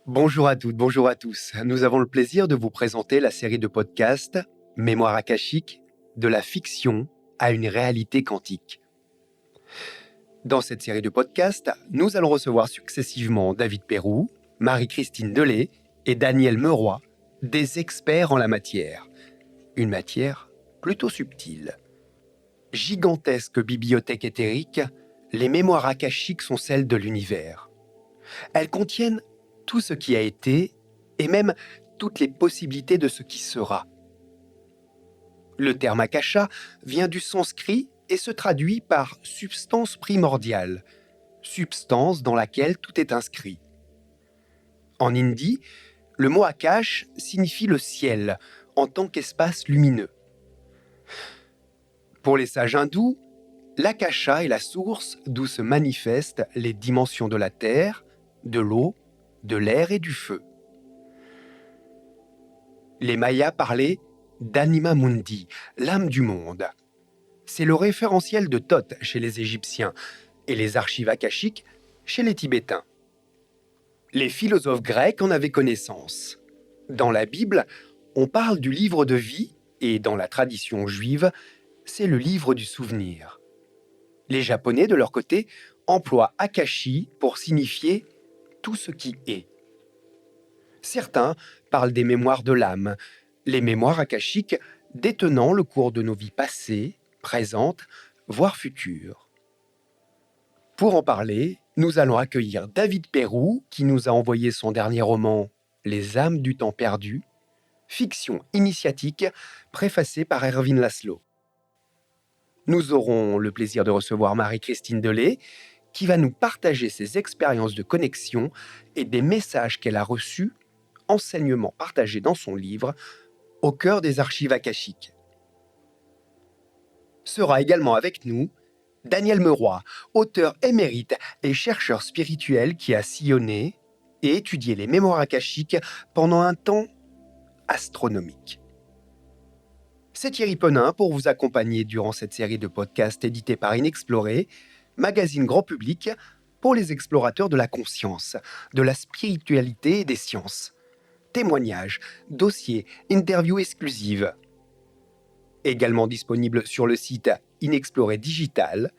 Bonjour à toutes, bonjour à tous. Nous avons le plaisir de vous présenter la série de podcasts Mémoire akashique, de la fiction à une réalité quantique. Dans cette série de podcasts, nous allons recevoir successivement David Perroux, Marie-Christine Delay et Daniel Meroy, des experts en la matière. Une matière plutôt subtile. Gigantesque bibliothèque éthérique, les mémoires akashiques sont celles de l'univers. Elles contiennent tout ce qui a été et même toutes les possibilités de ce qui sera. Le terme akasha vient du sanskrit et se traduit par substance primordiale, substance dans laquelle tout est inscrit. En hindi, le mot akash signifie le ciel en tant qu'espace lumineux. Pour les sages hindous, l'akasha est la source d'où se manifestent les dimensions de la terre, de l'eau, de l'air et du feu. Les Mayas parlaient d'Anima Mundi, l'âme du monde. C'est le référentiel de Thoth chez les Égyptiens et les archives akashiques chez les Tibétains. Les philosophes grecs en avaient connaissance. Dans la Bible, on parle du livre de vie et dans la tradition juive, c'est le livre du souvenir. Les Japonais, de leur côté, emploient akashi pour signifier tout ce qui est. Certains parlent des mémoires de l'âme, les mémoires akashiques détenant le cours de nos vies passées, présentes, voire futures. Pour en parler, nous allons accueillir David Perroux, qui nous a envoyé son dernier roman « Les âmes du temps perdu », fiction initiatique préfacée par Erwin Laszlo. Nous aurons le plaisir de recevoir Marie-Christine Delay, qui va nous partager ses expériences de connexion et des messages qu'elle a reçus, enseignements partagés dans son livre « Au cœur des archives akashiques ». Sera également avec nous Daniel Meroy, auteur émérite et chercheur spirituel qui a sillonné et étudié les mémoires akashiques pendant un temps astronomique. C'est Thierry Penin pour vous accompagner durant cette série de podcasts édités par Inexploré, magazine grand public pour les explorateurs de la conscience, de la spiritualité et des sciences. Témoignages, dossiers, interviews exclusives. Également disponible sur le site Inexploré Digital,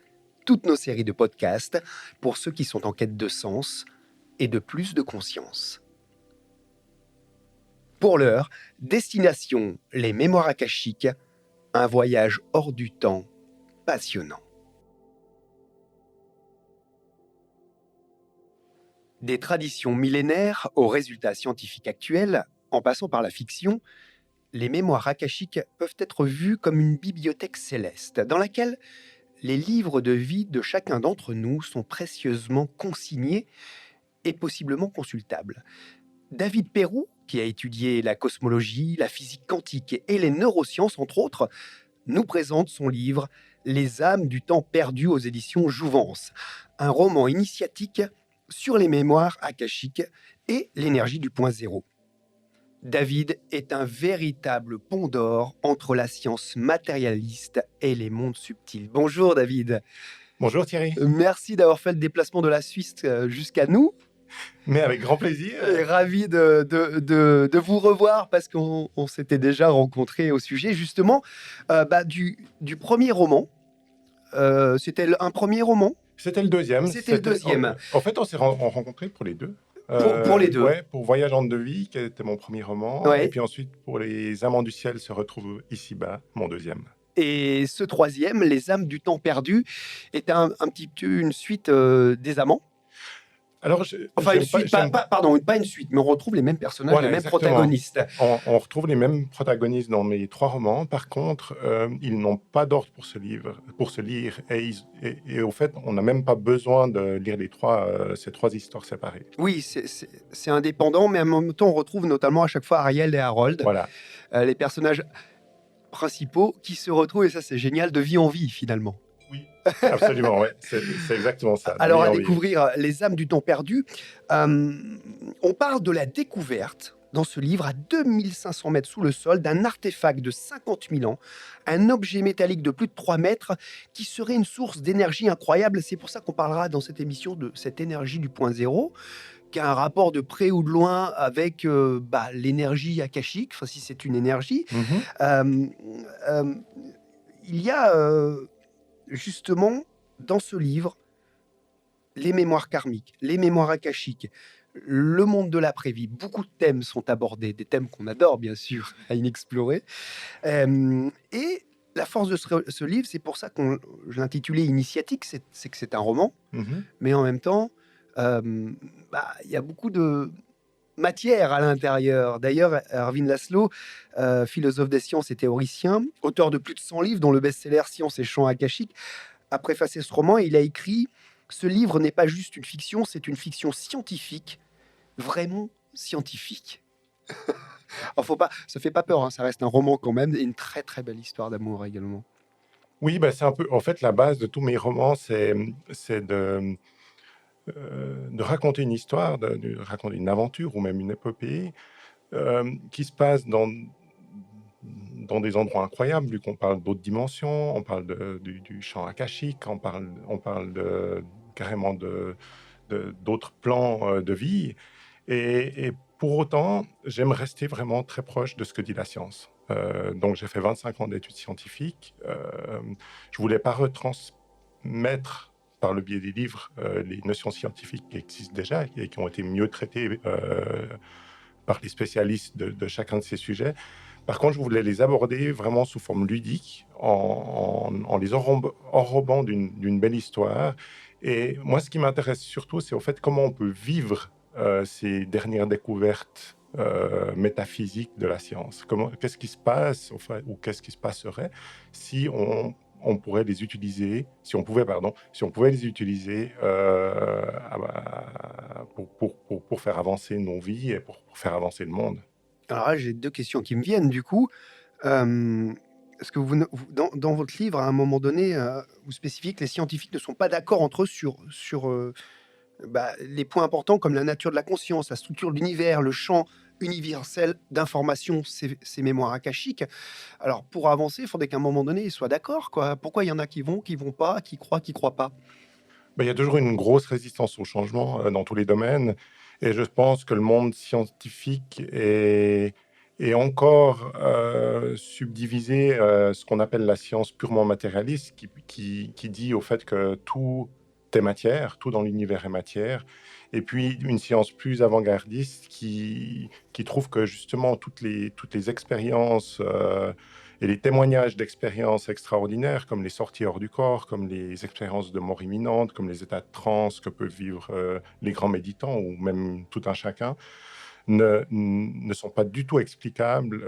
toutes nos séries de podcasts pour ceux qui sont en quête de sens et de plus de conscience. Pour l'heure, destination les mémoires akashiques, un voyage hors du temps passionnant. Des traditions millénaires aux résultats scientifiques actuels, en passant par la fiction, les mémoires akashiques peuvent être vues comme une bibliothèque céleste dans laquelle les livres de vie de chacun d'entre nous sont précieusement consignés et possiblement consultables. David Perroux, qui a étudié la cosmologie, la physique quantique et les neurosciences, entre autres, nous présente son livre « Les âmes du temps perdu » aux éditions Jouvence, un roman initiatique sur les mémoires akashiques et l'énergie du point zéro. David est un véritable pont d'or entre la science matérialiste et les mondes subtils. Bonjour David. Bonjour Thierry. Merci d'avoir fait le déplacement de la Suisse jusqu'à nous. Mais avec grand plaisir. Et ravi de vous revoir parce qu'on s'était déjà rencontrés au sujet justement du premier roman. C'était un premier roman. C'était le deuxième. C'était le deuxième. En fait, on s'est rencontrés pour les deux. Pour les deux. Ouais, pour Voyage en devis, qui était mon premier roman. Ouais. Et puis ensuite, pour Les Amants du ciel se retrouvent ici-bas, mon deuxième. Et ce troisième, Les âmes du temps perdu, est un petit peu une suite des Amants. Alors, pas une suite, mais on retrouve les mêmes personnages, voilà, les mêmes exactement. protagonistes. On retrouve les mêmes protagonistes dans mes trois romans. Par contre, ils n'ont pas d'ordre pour se lire. Et au fait, on n'a même pas besoin de lire ces trois histoires séparées. Oui, c'est indépendant, mais en même temps, on retrouve notamment à chaque fois Ariel et Harold, voilà. Les personnages principaux qui se retrouvent, et ça c'est génial, de vie en vie finalement. Oui, absolument, ouais. C'est exactement ça. Alors, à découvrir Les âmes du temps perdu, on parle de la découverte, dans ce livre, à 2500 mètres sous le sol, d'un artefact de 50 000 ans, un objet métallique de plus de 3 mètres, qui serait une source d'énergie incroyable. C'est pour ça qu'on parlera dans cette émission de cette énergie du point zéro, qui a un rapport de près ou de loin avec l'énergie akashique, enfin si c'est une énergie. Mhm. Euh, euh, il y a justement dans ce livre les mémoires karmiques, les mémoires akashiques, le monde de l'après-vie. Beaucoup de thèmes sont abordés, des thèmes qu'on adore bien sûr à inexplorer. Et la force de ce livre, c'est pour ça que je l'intitulais Initiatique, c'est que c'est un roman, Mhm. mais en même temps, il y a beaucoup de matière à l'intérieur. D'ailleurs, Erwin Laszlo, philosophe des sciences et théoricien, auteur de plus de 100 livres, dont le best-seller Science et champs akashiques, a préfacé ce roman et il a écrit: ce livre n'est pas juste une fiction, c'est une fiction scientifique, vraiment scientifique. Alors, faut pas, ça fait pas peur, hein, ça reste un roman quand même, et une très très belle histoire d'amour également. Oui, bah, c'est un peu, en fait, la base de tous mes romans, c'est de raconter une histoire, de raconter une aventure ou même une épopée qui se passe dans des endroits incroyables, vu qu'on parle d'autres dimensions, on parle du champ akashique, on parle carrément d'autres plans de vie. Et pour autant, j'aime rester vraiment très proche de ce que dit la science. Donc j'ai fait 25 ans d'études scientifiques. Je voulais pas retransmettre par le biais des livres les notions scientifiques qui existent déjà et qui ont été mieux traitées par les spécialistes de chacun de ces sujets. Par contre, je voulais les aborder vraiment sous forme ludique, en les enrobant d'une belle histoire. Et moi, ce qui m'intéresse surtout, c'est au fait comment on peut vivre ces dernières découvertes métaphysiques de la science. Qu'est-ce qui se passe, enfin, ou qu'est-ce qui se passerait si on pourrait les utiliser, si on pouvait, pardon, si on pouvait les utiliser pour faire avancer nos vies et pour faire avancer le monde. Alors là, j'ai deux questions qui me viennent du coup. Euh, Est-ce que dans votre livre, à un moment donné, vous spécifiez que les scientifiques ne sont pas d'accord entre eux sur les points importants comme la nature de la conscience, la structure de l'univers, le champ universel d'information, ces mémoires akashiques. Alors, pour avancer, il faudrait qu'à un moment donné, ils soient d'accord, quoi. Pourquoi il y en a qui vont pas, qui croient pas? Ben, il y a toujours une grosse résistance au changement dans tous les domaines. Et je pense que le monde scientifique est encore subdivisé, ce qu'on appelle la science purement matérialiste, qui dit au fait que tout est matière, tout dans l'univers est matière. Et puis une science plus avant-gardiste qui trouve que justement toutes les expériences et les témoignages d'expériences extraordinaires, comme les sorties hors du corps, comme les expériences de mort imminente, comme les états de transe que peuvent vivre les grands méditants ou même tout un chacun, ne sont pas du tout explicables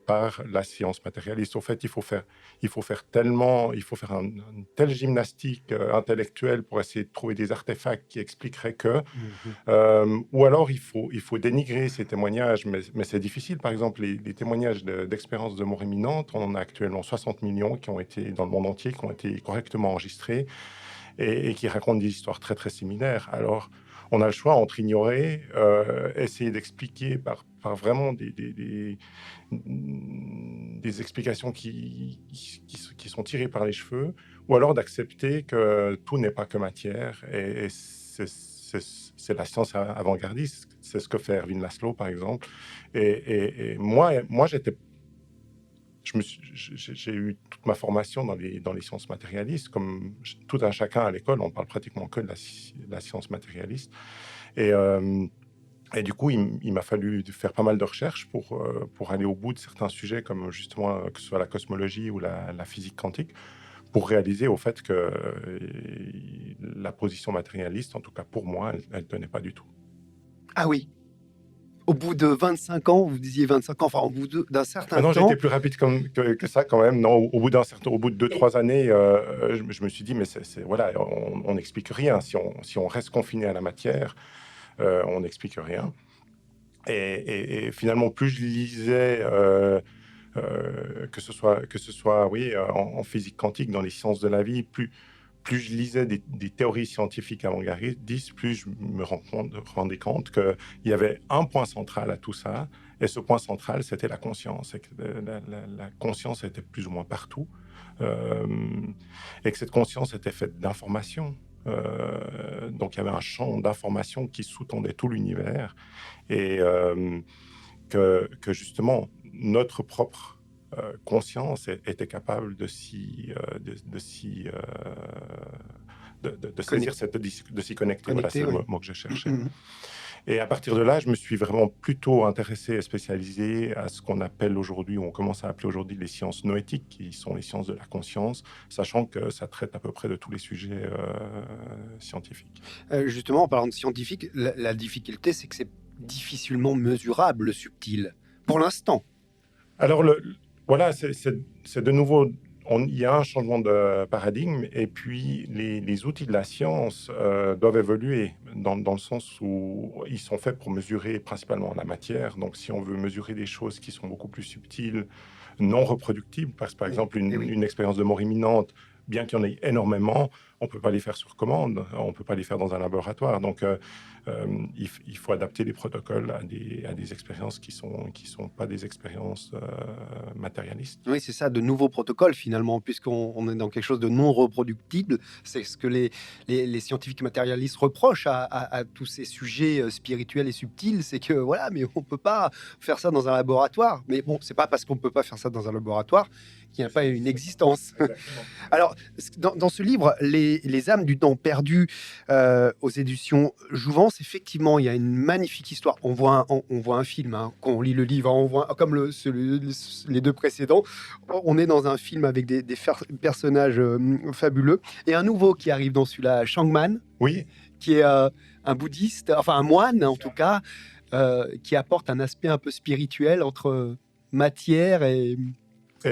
par la science matérialiste. Au fait, il faut faire une telle gymnastique intellectuelle pour essayer de trouver des artefacts qui expliqueraient que, Mhm. ou alors il faut dénigrer ces témoignages, mais c'est difficile. Par exemple, les témoignages d'expériences de mort imminente, on en a actuellement 60 millions qui ont été dans le monde entier, qui ont été correctement enregistrés et qui racontent des histoires très très similaires. Alors, on a le choix entre ignorer, essayer d'expliquer par vraiment des explications qui sont tirées par les cheveux, ou alors d'accepter que tout n'est pas que matière. Et c'est la science avant-gardiste. C'est ce que fait Erwin Laszlo, par exemple. Et moi j'ai eu toute ma formation dans les sciences matérialistes. Comme tout un chacun à l'école, on parle pratiquement que de la science matérialiste. Et, euh, et du coup, il m'a fallu faire pas mal de recherches pour aller au bout de certains sujets, comme justement que ce soit la cosmologie ou la physique quantique, pour réaliser au fait que la position matérialiste, en tout cas pour moi, elle tenait pas du tout. Ah oui, au bout de 25 ans, vous disiez 25 ans, enfin au bout d'un Ah certain non, j'ai été temps. plus rapide que ça quand même. Non, au bout de 2, 3 années, je me suis dit, mais voilà, on n'explique rien. Si on reste confiné à la matière, on n'explique rien. Et finalement, plus je lisais, que ce soit, oui, en physique quantique, dans les sciences de la vie, plus je lisais des théories scientifiques avant-gardistes, plus je me rendais compte qu'il y avait un point central à tout ça. Et ce point central, c'était la conscience. Et que la conscience était plus ou moins partout. Euh, et que cette conscience était faite d'informations. Donc il y avait un champ d'information qui sous-tendait tout l'univers et que justement notre propre conscience était capable de saisir de s'y connecter. Voilà, c'est Connecté, le oui. mot que je cherchais. Et à partir de là, je me suis vraiment plutôt intéressé et spécialisé à ce qu'on appelle aujourd'hui, ou on commence à appeler aujourd'hui les sciences noétiques, qui sont les sciences de la conscience, sachant que ça traite à peu près de tous les sujets scientifiques. Justement, en parlant de scientifique, la difficulté, c'est que c'est difficilement mesurable, le subtil, pour l'instant. Alors, voilà, c'est de nouveau, il y a un changement de paradigme, et puis les outils de la science doivent évoluer dans le sens où ils sont faits pour mesurer principalement la matière. Donc, si on veut mesurer des choses qui sont beaucoup plus subtiles, non reproductibles, parce que par Oui, exemple, eh oui. une expérience de mort imminente, bien qu'il y en ait énormément, on ne peut pas les faire sur commande, on ne peut pas les faire dans un laboratoire. Donc, il faut adapter les protocoles à des expériences qui sont pas des expériences matérialistes. Oui, c'est ça, de nouveaux protocoles finalement, puisqu'on est dans quelque chose de non reproductible. C'est ce que les scientifiques matérialistes reprochent à tous ces sujets spirituels et subtils, c'est que voilà, mais on peut pas faire ça dans un laboratoire. Mais bon, c'est pas parce qu'on peut pas faire ça dans un laboratoire qu'il n'y a pas une existence. Exactement. Alors, dans ce livre, les âmes du temps perdu aux éditions Jouvence, effectivement, il y a une magnifique histoire. On voit un film, hein, quand on lit le livre, hein, on voit, comme les deux précédents, on est dans un film avec des personnages fabuleux. Et un nouveau qui arrive dans celui-là, Shangman, Oui, qui est un bouddhiste, enfin un moine en tout cas, qui apporte un aspect un peu spirituel entre matière et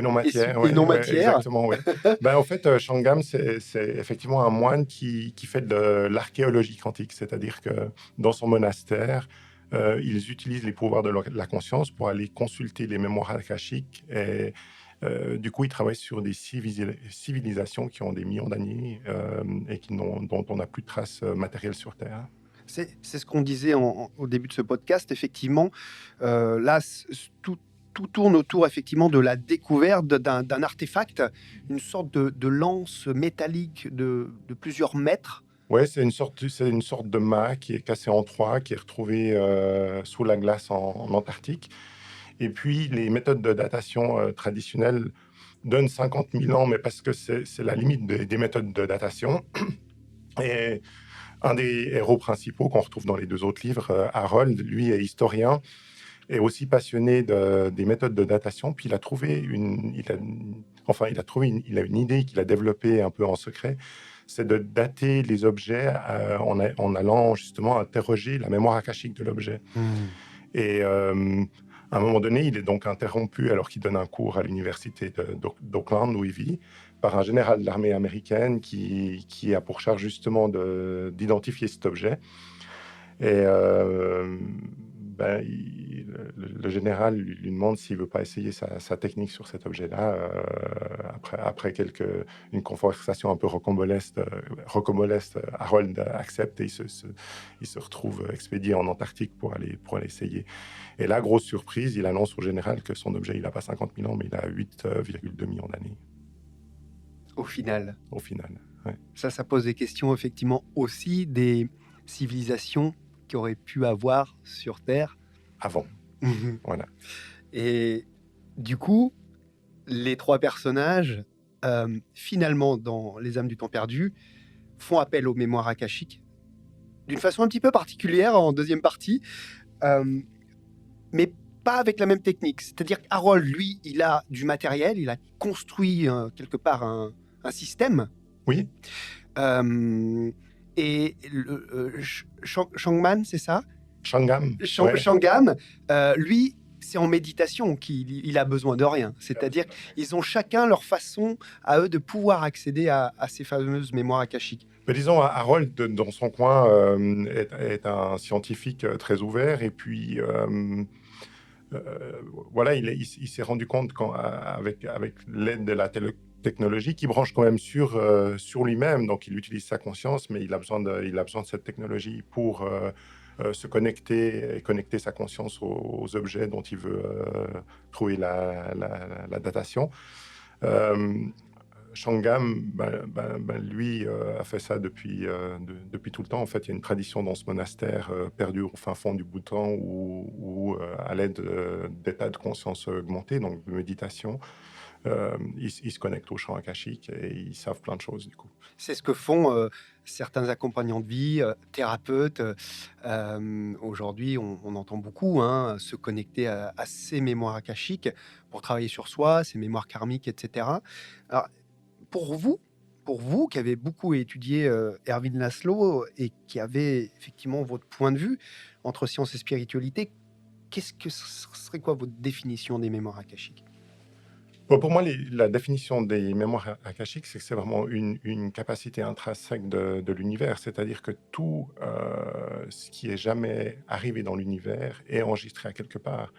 non matière, et non ouais, matière. exactement, oui. Ben, en fait, Shangam, c'est effectivement un moine qui fait de l'archéologie quantique, c'est-à-dire que dans son monastère, ils utilisent les pouvoirs de la conscience pour aller consulter les mémoires akashiques et du coup, ils travaillent sur des civilisations qui ont des millions d'années et dont on n'a plus de traces matérielles sur Terre. C'est ce qu'on disait au début de ce podcast. Effectivement, là, tout tourne autour effectivement de la découverte d'un artefact, une sorte de lance métallique de plusieurs mètres. Ouais, c'est une sorte de mât qui est cassé en trois, qui est retrouvé sous la glace en Antarctique. Et puis, les méthodes de datation traditionnelles donnent 50 000 ans, mais parce que c'est la limite des méthodes de datation. Et un des héros principaux qu'on retrouve dans les deux autres livres, Harold, lui est historien et aussi passionné des méthodes de datation. Puis il a trouvé il a une idée qu'il a développée un peu en secret, c'est de dater les objets en allant justement interroger la mémoire akashique de l'objet. Et à un moment donné, il est donc interrompu alors qu'il donne un cours à l'université d'Auckland où il vit par un général de l'armée américaine qui a pour charge justement d'identifier cet objet. Et le général lui demande s'il ne veut pas essayer sa technique sur cet objet-là. Après une conversation un peu rocambolesque, Harold accepte et il se retrouve expédié en Antarctique pour aller essayer. Et là, grosse surprise, il annonce au général que son objet, il n'a pas 50 000 ans, mais il a 8,2 millions d'années Au final, au final. Ouais. ça pose des questions effectivement aussi des civilisations qui auraient pu avoir sur Terre. Avant, voilà. Et du coup, les trois personnages, finalement, dans Les âmes du temps perdu, font appel aux mémoires akashiques d'une façon un petit peu particulière en deuxième partie, mais pas avec la même technique. C'est-à-dire qu'Harold, lui, il a du matériel, il a construit quelque part un système. Oui. Et Shangman, c'est ça? Shangam. Ouais. Shangam, lui, c'est en méditation qu'il a besoin de rien. C'est-à-dire qu'ils ont chacun leur façon à eux de pouvoir accéder à ces fameuses mémoires akashiques. Mais disons, Harold, dans son coin, est un scientifique très ouvert. Et puis, voilà, il s'est rendu compte avec l'aide de la technologie qu'il branche quand même sur lui-même. Donc, il utilise sa conscience, mais il a besoin de cette technologie pour se connecter et connecter sa conscience aux objets dont il veut trouver la datation. Shangam, lui, a fait ça depuis tout le temps. En fait, il y a une tradition dans ce monastère perdu au fin fond du Bhoutan où, à l'aide d'états de conscience augmentés, donc de méditation, ils se connectent au champ akashique et ils savent plein de choses du coup. C'est ce que font certains accompagnants de vie, thérapeutes. Aujourd'hui, on entend beaucoup hein, se connecter à ces mémoires akashiques pour travailler sur soi, ces mémoires karmiques, etc. Alors, pour vous, pour vous qui avez beaucoup étudié Erwin Laszlo et qui avez effectivement votre point de vue entre science et spiritualité, qu'est-ce que ce serait quoi votre définition des mémoires akashiques? Bon, pour moi, la définition des mémoires akashiques, c'est que c'est vraiment une capacité intrinsèque de l'univers. C'est-à-dire que tout ce qui est jamais arrivé dans l'univers est enregistré à quelque part.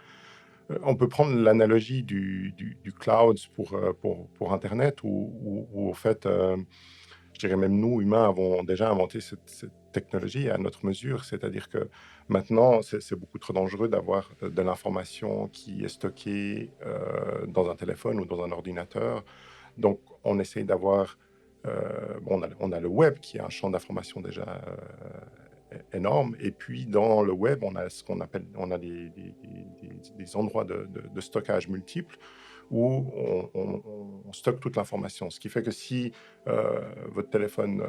On peut prendre l'analogie du cloud pour Internet, où au fait, je dirais même nous, humains, avons déjà inventé cette technologie à notre mesure. C'est-à-dire que maintenant, c'est beaucoup trop dangereux d'avoir de l'information qui est stockée dans un téléphone ou dans un ordinateur. Donc, on essaye d'avoir... on a le web qui est un champ d'information déjà énorme. Et puis, dans le web, on a ce qu'on appelle... On a des endroits de stockage multiples où on stocke toute l'information. Ce qui fait que si votre téléphone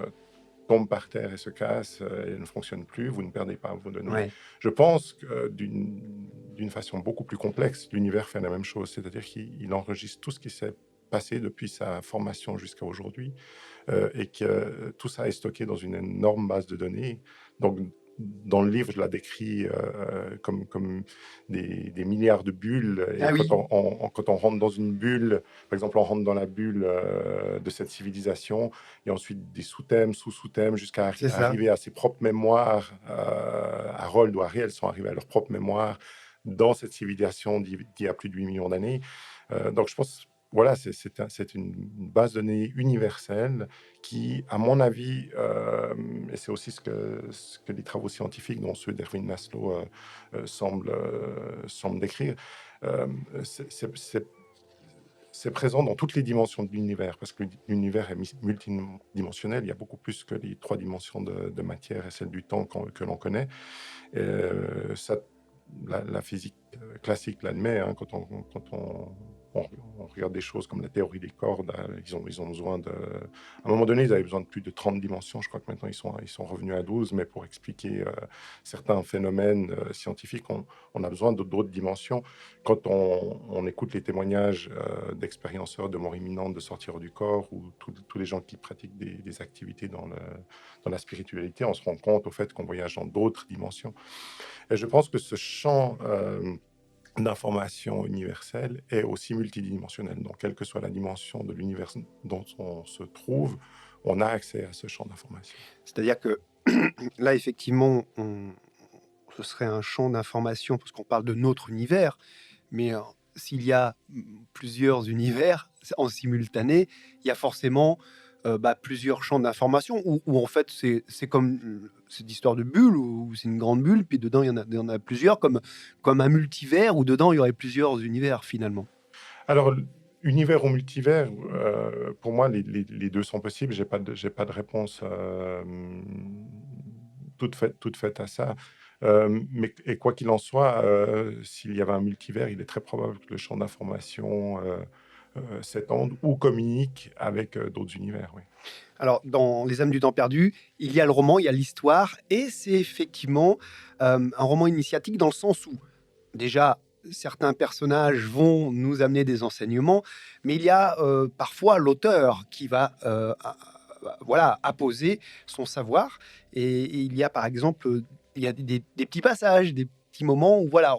tombe par terre et se casse et ne fonctionne plus, vous ne perdez pas vos données. Ouais. Je pense que d'une façon beaucoup plus complexe, l'univers fait la même chose, c'est-à-dire qu'il enregistre tout ce qui s'est passé depuis sa formation jusqu'à aujourd'hui et que tout ça est stocké dans une énorme base de données. Donc, dans le livre, je la décris comme des milliards de bulles. Et Ah oui, quand on rentre dans une bulle, par exemple, on rentre dans la bulle de cette civilisation, et ensuite des sous-thèmes, sous-sous-thèmes, jusqu'à c'est ça. arriver à ses propres mémoires. Harold ou Harry, elles sont arrivées à leur propre mémoire dans cette civilisation d'il y a plus de 8 millions d'années. Donc, je pense... Voilà, c'est une base de données universelle qui, à mon avis, et c'est aussi ce que les travaux scientifiques, dont ceux d'Erwin Laszlo, semblent décrire, euh, c'est c'est- c'est présent dans toutes les dimensions de l'univers, parce que l'univers est multidimensionnel, il y a beaucoup plus que les 3 dimensions de matière et celle du temps que l'on connaît. Ça, la physique classique l'admet, hein, on regarde des choses comme la théorie des cordes, ils ont besoin de... À un moment donné, ils avaient besoin de plus de 30 dimensions. Je crois que maintenant, ils sont revenus à 12, mais pour expliquer certains phénomènes scientifiques, on a besoin d'autres dimensions. Quand on écoute les témoignages d'expérienceurs de mort imminente, de sortir du corps, ou tous les gens qui pratiquent des activités dans la spiritualité, on se rend compte au fait qu'on voyage dans d'autres dimensions. Et je pense que ce champ d'information universelle est aussi multidimensionnel. Donc, quelle que soit la dimension de l'univers dont on se trouve, on a accès à ce champ d'information. C'est-à-dire que là, effectivement, ce serait un champ d'information parce qu'on parle de notre univers, mais s'il y a plusieurs univers en simultané, il y a forcément plusieurs champs d'information où en fait c'est comme cette histoire de bulle où c'est une grande bulle, puis dedans il y en a plusieurs, comme un multivers où dedans il y aurait plusieurs univers finalement. Alors, univers ou multivers, pour moi, les deux sont possibles. J'ai pas de réponse toute faite à ça. Et quoi qu'il en soit, s'il y avait un multivers, il est très probable que le champ d'information s'étende ou communique avec d'autres univers. Oui. Alors, dans Les âmes du temps perdu, il y a le roman, il y a l'histoire, et c'est effectivement un roman initiatique dans le sens où, déjà, certains personnages vont nous amener des enseignements, mais il y a parfois l'auteur qui va voilà, apposer son savoir. Et il y a, par exemple, il y a des petits passages, des petits moments où, voilà,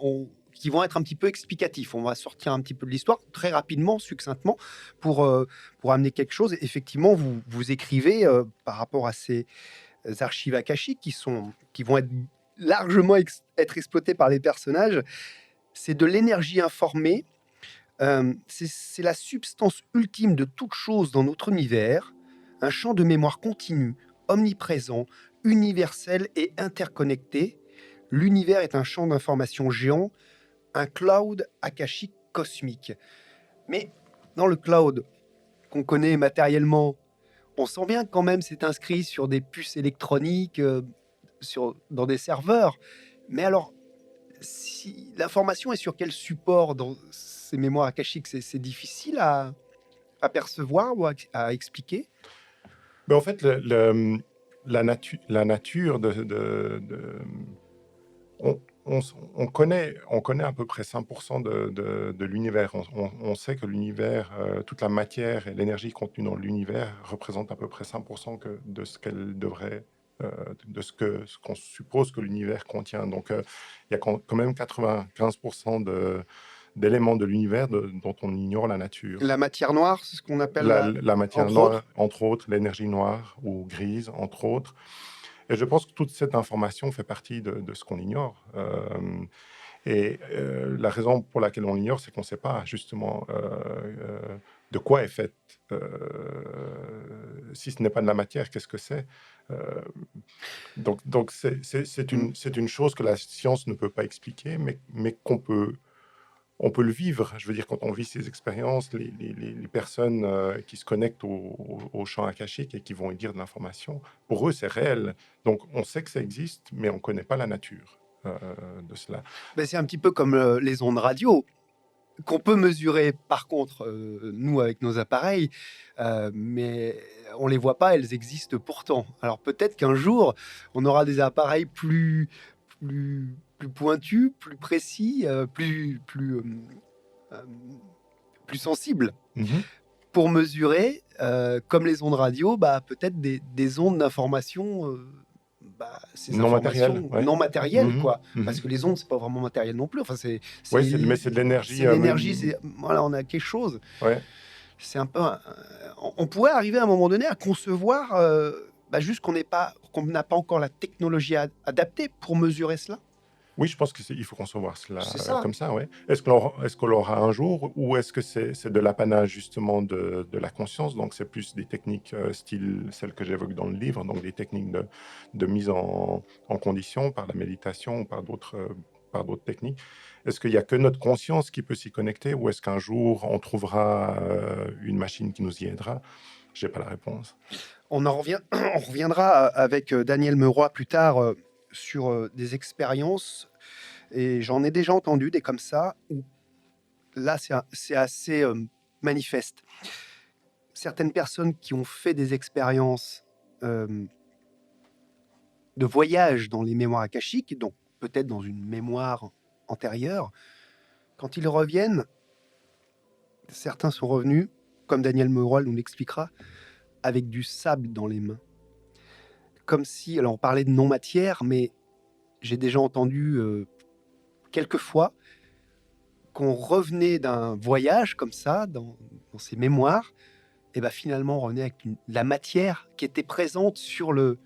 qui vont être un petit peu explicatifs. On va sortir un petit peu de l'histoire très rapidement, succinctement, pour amener quelque chose. Effectivement, vous écrivez par rapport à ces archives akashiques qui vont être largement être exploitées par les personnages. C'est de l'énergie informée. C'est la substance ultime de toute chose dans notre univers, un champ de mémoire continu, omniprésent, universel et interconnecté. L'univers est un champ d'information géant, un cloud akashique cosmique. Mais dans le cloud qu'on connaît matériellement, on sent bien que quand même c'est inscrit sur des puces électroniques, dans des serveurs. Mais alors, si l'information est sur quel support dans ces mémoires akashiques, c'est difficile à percevoir ou à expliquer? Mais en fait, la nature on connaît à peu près 5% de l'univers. On sait que l'univers, toute la matière et l'énergie contenue dans l'univers représente à peu près 5% de ce qu'elle devrait, de ce qu'on suppose que l'univers contient. Donc, il y a quand même 95% d'éléments de l'univers dont on ignore la nature. La matière noire, c'est ce qu'on appelle La matière entre noire, autres? entre autres, l'énergie noire ou grise, entre autres. Et je pense que toute cette information fait partie de ce qu'on ignore. La raison pour laquelle on l'ignore, c'est qu'on ne sait pas justement de quoi est faite. Si ce n'est pas de la matière, qu'est-ce que c'est? Euh, donc Mm. c'est une chose que la science ne peut pas expliquer, mais on peut le vivre. Je veux dire, quand on vit ces expériences, les personnes qui se connectent au champ akashique et qui vont y dire de l'information, pour eux, c'est réel. Donc, on sait que ça existe, mais on ne connaît pas la nature de cela. Ben, c'est un petit peu comme les ondes radio, qu'on peut mesurer par contre, nous avec nos appareils, mais on les voit pas, elles existent pourtant. Alors peut-être qu'un jour, on aura des appareils plus pointus, plus précis, euh, plus sensibles Mhm. pour mesurer, comme les ondes radio, bah, peut-être des ondes d'information, ces Non matériel, informations ouais. non matérielles, Mhm. quoi. Parce Mhm. que les ondes, c'est pas vraiment matériel non plus. Enfin, Ouais, mais c'est de l'énergie. c'est l'énergie, voilà, on a quelque chose. Ouais. C'est un peu, on pourrait arriver à un moment donné à concevoir, juste qu'on n'a pas encore la technologie adaptée pour mesurer cela. Oui, je pense qu'il faut concevoir cela C'est ça. comme ça, ouais. Est-ce qu'on l'aura un jour ou est-ce que c'est de l'apanage justement de la conscience? Donc c'est plus des techniques style celles que j'évoque dans le livre, donc des techniques de mise en condition par la méditation ou par d'autres techniques. Est-ce qu'il n'y a que notre conscience qui peut s'y connecter ou est-ce qu'un jour on trouvera une machine qui nous y aidera? J'ai pas la réponse. On reviendra avec Daniel Meroy plus tard sur des expériences, et j'en ai déjà entendu des comme ça, où là c'est assez manifeste. Certaines personnes qui ont fait des expériences euh, de voyage dans les mémoires akashiques, donc peut-être dans une mémoire antérieure, quand ils reviennent, certains sont revenus, comme Daniel Meroy nous l'expliquera, avec du sable dans les mains. Comme si, alors on parlait de non-matière, mais j'ai déjà entendu quelques fois qu'on revenait d'un voyage comme ça, dans ses mémoires, et ben finalement on revenait avec la matière qui était présente sur le...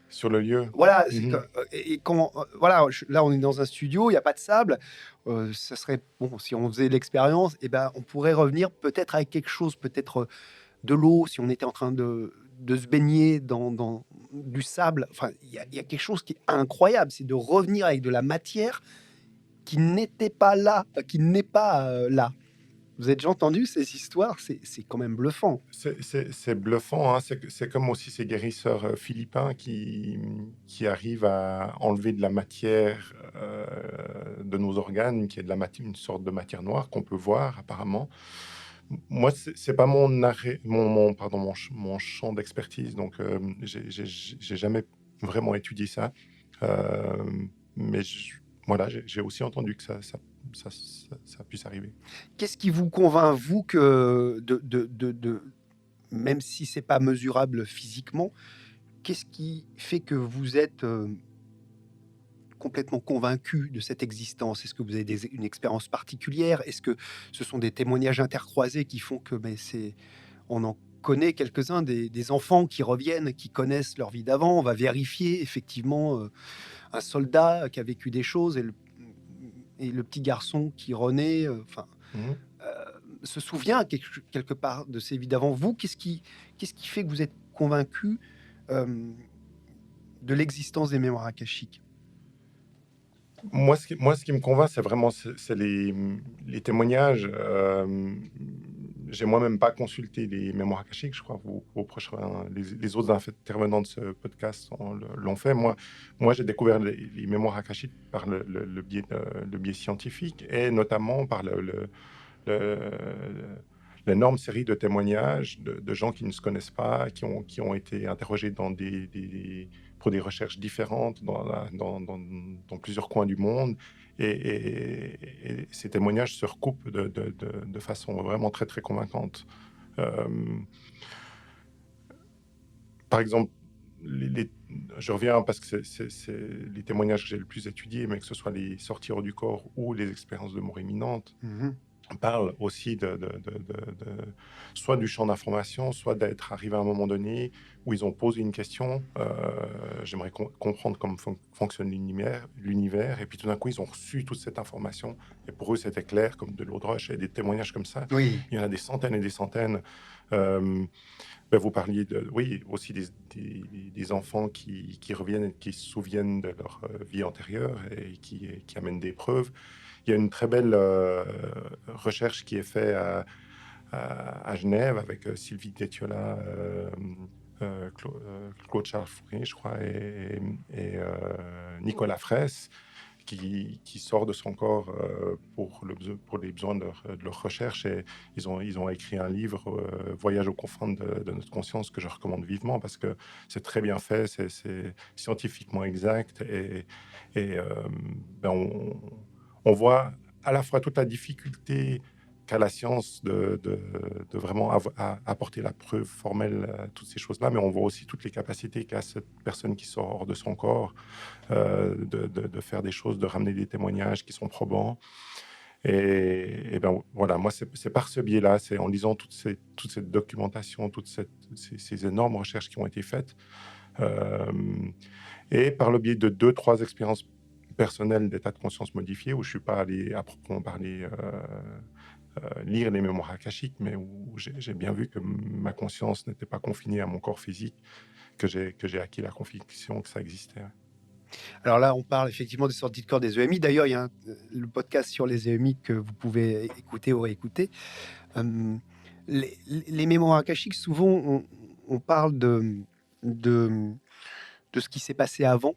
Sur le lieu. Voilà, Mhm. et quand, voilà, là on est dans un studio, il n'y a pas de sable, ça serait, bon, si on faisait l'expérience, et ben on pourrait revenir peut-être avec quelque chose, peut-être de l'eau, si on était en train de se baigner dans du sable. Enfin, il y a quelque chose qui est incroyable, c'est de revenir avec de la matière qui n'était pas là, qui n'est pas là. Vous avez déjà entendu ces histoires? C'est quand même bluffant. C'est bluffant, hein. C'est comme aussi ces guérisseurs philippins qui arrivent à enlever de la matière de nos organes, qui est de la matière, une sorte de matière noire qu'on peut voir apparemment. Moi, c'est pas mon champ d'expertise, donc j'ai jamais vraiment étudié ça. Euh, mais voilà, j'ai aussi entendu que ça puisse arriver. Qu'est-ce qui vous convainc, vous, que même si c'est pas mesurable physiquement, qu'est-ce qui fait que vous êtes complètement convaincu de cette existence? Est-ce que vous avez une expérience particulière? Est-ce que ce sont des témoignages intercroisés qui font que on en connaît quelques-uns, des enfants qui reviennent, qui connaissent leur vie d'avant? On va vérifier effectivement un soldat qui a vécu des choses et le petit garçon qui renaît, Mhm. se souvient quelque part de ses vies d'avant. Vous, qu'est-ce qui fait que vous êtes convaincu euh, de l'existence des mémoires akashiques? Moi, ce qui me convainc, c'est vraiment les témoignages. j'ai moi-même pas consulté les mémoires akashiques. Je crois que les autres intervenants de ce podcast l'ont fait. Moi, j'ai découvert les mémoires akashiques par le biais scientifique et notamment par l'énorme série de témoignages de gens qui ne se connaissent pas, qui ont été interrogés pour des recherches différentes dans plusieurs coins du monde. Et ces témoignages se recoupent de façon vraiment très, très convaincante. Euh, Par exemple, je reviens parce que c'est les témoignages que j'ai le plus étudiés, mais que ce soit les sorties hors du corps ou les expériences de mort imminente, parle aussi soit du champ d'information, soit d'être arrivé à un moment donné où ils ont posé une question. J'aimerais comprendre comment fonctionne l'univers. Et puis tout d'un coup, ils ont reçu toute cette information. Et pour eux, c'était clair, comme de l'eau de roche. Et des témoignages comme ça, Oui. il y en a des centaines et des centaines. Vous parliez aussi des enfants qui reviennent et qui se souviennent de leur vie antérieure et qui amènent des preuves. Il y a une très belle recherche qui est faite à Genève avec Sylvie Détiola, Claude Charles Fourier, je crois, et Nicolas Fraisse, qui sort de son corps pour les besoins de leur recherche. Et ils ont écrit un livre, Voyage aux confins de notre conscience, que je recommande vivement parce que c'est très bien fait, c'est scientifiquement exact. On voit à la fois toute la difficulté qu'a la science de vraiment apporter la preuve formelle à toutes ces choses-là, mais on voit aussi toutes les capacités qu'a cette personne qui sort hors de son corps, de faire des choses, de ramener des témoignages qui sont probants. Et voilà, moi, c'est par ce biais-là, c'est en lisant toute cette documentation, ces énormes recherches qui ont été faites, et par le biais de 2-3 expériences personnelles d'état de conscience modifié, où je ne suis pas allé à proprement parler lire les mémoires akashiques, mais où j'ai bien vu que ma conscience n'était pas confinée à mon corps physique, que j'ai acquis la conviction que ça existait. Alors là, on parle effectivement des sorties de corps des EMI. D'ailleurs, il y a le podcast sur les EMI que vous pouvez écouter ou réécouter. Les mémoires akashiques, souvent, on parle de ce qui s'est passé avant,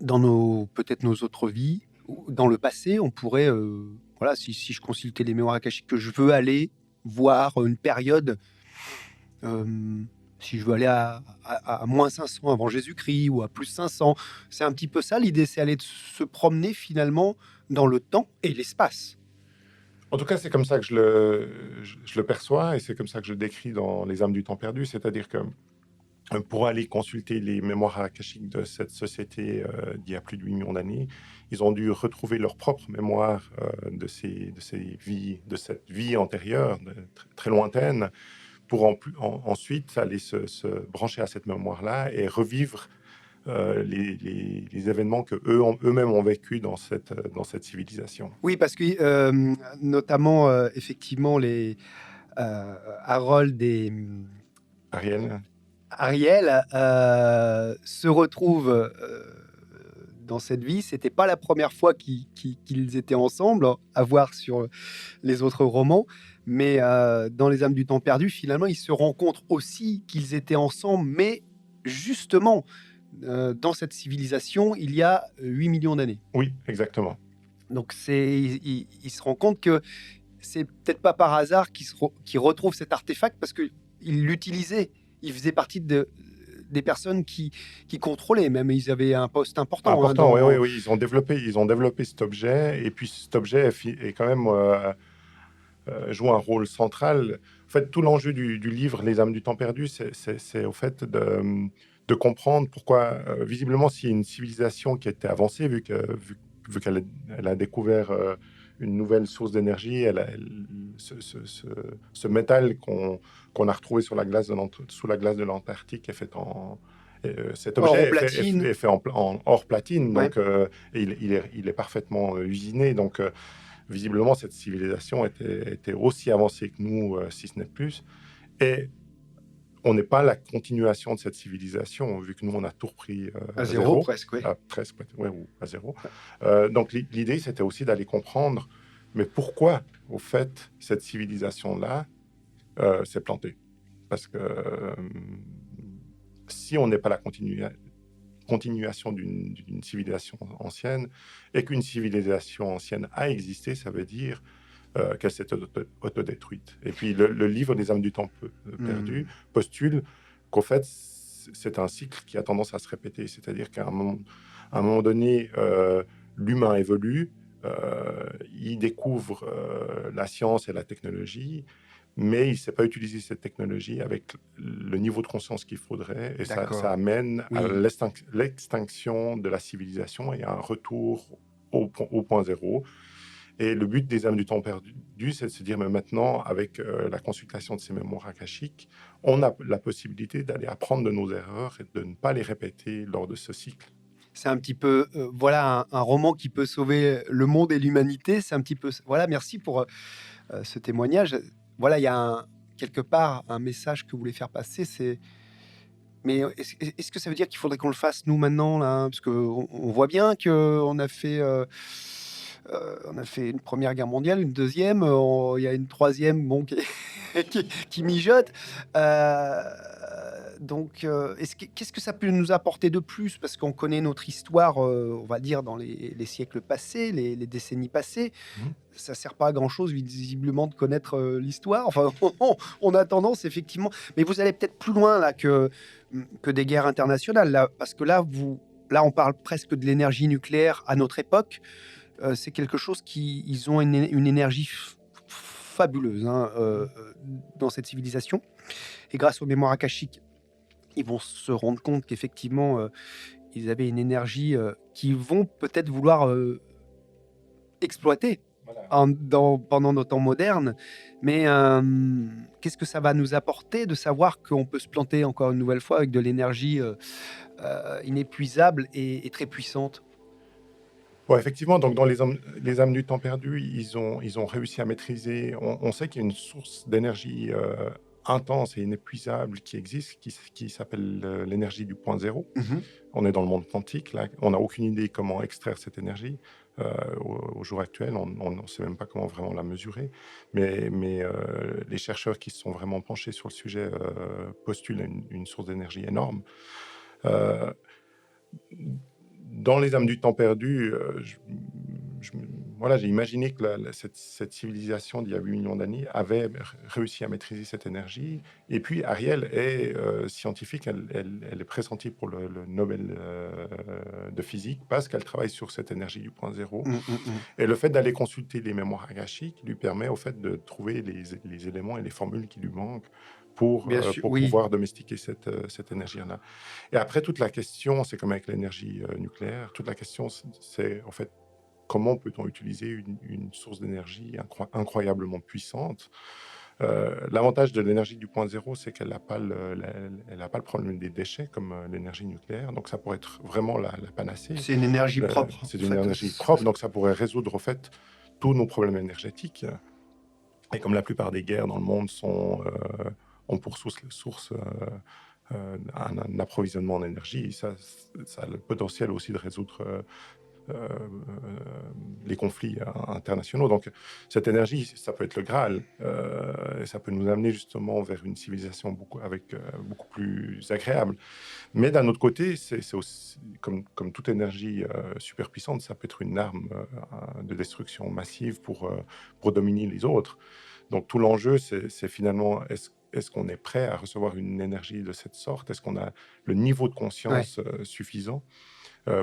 dans peut-être nos autres vies, ou dans le passé. On pourrait, voilà, si je consultais les mémoires akashiques, que je veux aller voir une période, si je veux aller à moins 500 avant Jésus-Christ ou à plus 500, c'est un petit peu ça l'idée, c'est aller se promener finalement dans le temps et l'espace. En tout cas, c'est comme ça que je le perçois, et c'est comme ça que je le décris dans Les âmes du temps perdu, c'est-à-dire que pour aller consulter les mémoires akashiques de cette société d'il y a plus de 8 millions d'années, ils ont dû retrouver leur propre mémoire de ces vies, de cette vie antérieure, très lointaine, pour ensuite aller se brancher à cette mémoire-là et revivre les événements que eux-mêmes ont vécu dans cette civilisation. Oui, parce que notamment, effectivement, Harold et Ariel se retrouvent dans cette vie. C'était pas la première fois qu'ils étaient ensemble, à voir sur les autres romans, mais dans Les âmes du temps perdu, finalement, ils se rencontrent aussi qu'ils étaient ensemble, mais justement, dans cette civilisation, il y a 8 millions d'années. Oui, exactement. Donc il se rend compte que c'est peut-être pas par hasard qu'il retrouve cet artefact, parce qu'il l'utilisait. Il faisait partie des personnes qui contrôlaient, même ils avaient un poste important. Important, oui. Ils ont développé cet objet, et puis cet objet est quand même joue un rôle central. En fait, tout l'enjeu du livre Les âmes du temps perdu, c'est au fait de comprendre pourquoi, visiblement, s'il y a une civilisation qui était avancée, vu qu'elle a découvert une nouvelle source d'énergie, ce métal qu'on a retrouvé sous la glace de l'Antarctique est fait cet objet est fait en or platine, donc il est parfaitement usiné. Donc, visiblement, cette civilisation était aussi avancée que nous, si ce n'est plus. Et on n'est pas la continuation de cette civilisation, vu que nous, on a tout repris à zéro, presque, oui. Presque, ou à zéro. Donc, l'idée, c'était aussi d'aller comprendre Mais pourquoi, au fait, cette civilisation-là s'est plantée? Parce que si on n'est pas la continuation d'une civilisation ancienne, et qu'une civilisation ancienne a existé, ça veut dire qu'elle s'est autodétruite. Et puis le livre des âmes du temps perdu postule qu'au fait, c'est un cycle qui a tendance à se répéter. C'est-à-dire qu'à un moment donné, l'humain évolue, il découvre la science et la technologie, mais il ne sait pas utiliser cette technologie avec le niveau de conscience qu'il faudrait, et ça D'accord. amène à Oui. l'extinction de la civilisation et à un retour au point zéro. Et le but des âmes du temps perdu, c'est de se dire, mais maintenant, avec la consultation de ces mémoires akashiques, on a la possibilité d'aller apprendre de nos erreurs et de ne pas les répéter lors de ce cycle. C'est un petit peu, voilà, un roman qui peut sauver le monde et l'humanité. C'est un petit peu, voilà, merci pour ce témoignage. Voilà, il y a quelque part un message que vous voulez faire passer. Mais est-ce que ça veut dire qu'il faudrait qu'on le fasse nous maintenant là? Parce qu'on voit bien qu'on a fait, on a fait une première guerre mondiale, une deuxième, il y a une troisième, bon, qui mijote. Euh, donc, qu'est-ce que ça peut nous apporter de plus? Parce qu'on connaît notre histoire, on va dire, dans les siècles passés, les décennies passées. Mhm. Ça sert pas à grand-chose, visiblement, de connaître l'histoire. Enfin, on a tendance, effectivement. Mais vous allez peut-être plus loin là que des guerres internationales, là, parce que là, on parle presque de l'énergie nucléaire à notre époque. C'est quelque chose qui, ils ont une énergie fabuleuse, hein, dans cette civilisation. Et grâce aux mémoires akashiques, ils vont se rendre compte qu'effectivement, ils avaient une énergie qu'ils vont peut-être vouloir exploiter Voilà. pendant nos temps modernes. Mais qu'est-ce que ça va nous apporter de savoir qu'on peut se planter encore une nouvelle fois avec de l'énergie inépuisable et très puissante? Bon, effectivement, donc dans les âmes du temps perdu, ils ont réussi à maîtriser. On sait qu'il y a une source d'énergie intense et inépuisable qui existe, qui s'appelle l'énergie du point zéro. Mhm. On est dans le monde quantique, là. On n'a aucune idée comment extraire cette énergie au jour actuel. On ne sait même pas comment vraiment la mesurer. Mais les chercheurs qui se sont vraiment penchés sur le sujet postulent une source d'énergie énorme. Euh, dans les âmes du temps perdu, je- voilà, j'ai imaginé que cette civilisation d'il y a 8 millions d'années avait réussi à maîtriser cette énergie. Et puis Ariel est scientifique, elle est pressentie pour le Nobel de physique parce qu'elle travaille sur cette énergie du point zéro. Mm, mm, mm. Et le fait d'aller consulter les mémoires akashiques lui permet au fait de trouver les éléments et les formules qui lui manquent Bien sûr, pour oui. pouvoir domestiquer cette énergie-là. Et après, toute la question, c'est comme avec l'énergie nucléaire, toute la question, c'est en fait comment peut-on utiliser une source d'énergie incroyablement puissante. L'avantage de l'énergie du point zéro, c'est qu'elle n'a pas, elle n'a pas le problème des déchets comme l'énergie nucléaire, donc ça pourrait être vraiment la panacée. C'est une énergie propre, C'est en une fait. énergie propre, donc ça pourrait résoudre au fait tous nos problèmes énergétiques. Et comme la plupart des guerres dans le monde ont pour source un approvisionnement en énergie, ça a le potentiel aussi de résoudre euh, les conflits internationaux. Donc cette énergie, ça peut être le Graal, et ça peut nous amener justement vers une civilisation beaucoup plus agréable. Mais d'un autre côté, c'est aussi, comme toute énergie super puissante, ça peut être une arme de destruction massive pour dominer les autres. Donc tout l'enjeu, c'est finalement, est-ce qu'on est prêt à recevoir une énergie de cette sorte? Est-ce qu'on a le niveau de Ouais. conscience suffisant?